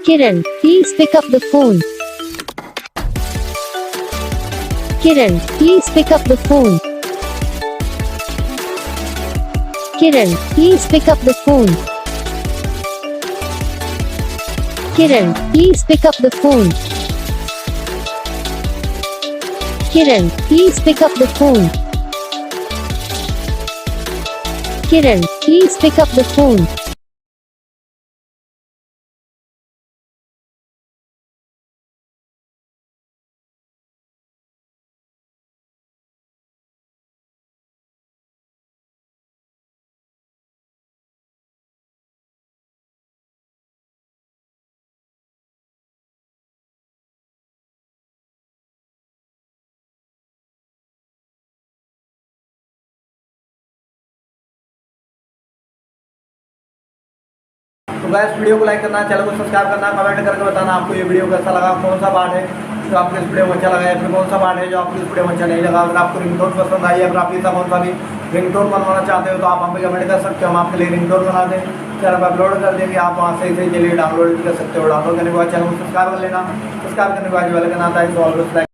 Kiran, please pick up the phone. Kiran, please pick up the phone. Kiran, please pick up the phone. Kiran, please pick up the phone. Kiran, please pick up the phone. Kiran, please pick up the phone. तो guys video को like करना, channel को subscribe करना, comment करके बताना आपको ये video कैसा लगा, कौन सा पार्ट है जो आपको इस वीडियो में अच्छा लगा या फिर कौन सा पार्ट है जो आपको इस वीडियो में अच्छा नहीं लगा। अगर आपको रिंगटोन पसंद आई या फिर आप इसका कौन सा भी रिंगटोन बनवाना चाहते हो तो आप हमें कमेंट कर सकते हो, हम आपके लिए रिंगटोन बना दें, चैनल पर अपलोड कर देंगे। आप वहाँ से इसे चलिए डाउनलोड कर सकते हो। डाउनलोड करने के बाद चैनल को सब्सक्राइब कर लेना, सब्सक्राइब करने के बाद जो वाले का नाता है